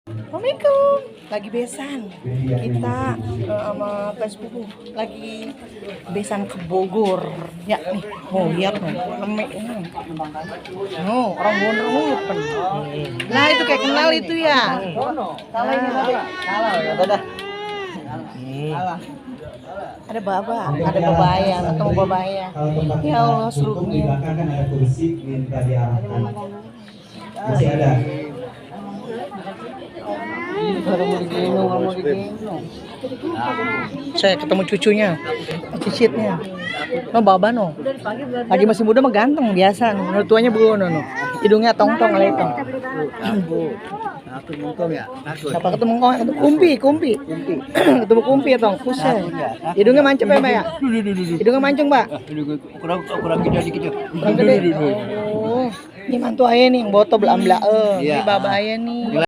Assalamualaikum. Lagi besan. Kita sama Facebookku lagi besan ke Bogor. Ya nih, mau lihat nih. Rame ini. No, orang Bogor mulut pen. Nah, itu kayak kenal itu ya. Salah ini salah ya dadah. Ada babaya, ketemu babaya. Ya Allah, serunya. Kan ada kursi minta diarahkan. Masih ada. Saya ketemu cucunya, cicitnya. No baba no. Lagi masih muda mah ganteng biasa. No tuanya belum no. Hidungnya tong-tong leto. Aku mungkong ya. Siapa ketemu kau? Kumpi. Ketemu kumpi ya tong. Pusat. Hidungnya mancung ya, Mbak ya? Hidungnya mancung, Mbak. Kurang gede dikit. Kurang gede. Oh. Ini mantu ayah nih, boto belam-belam. Ini Iya. baba ayah nih.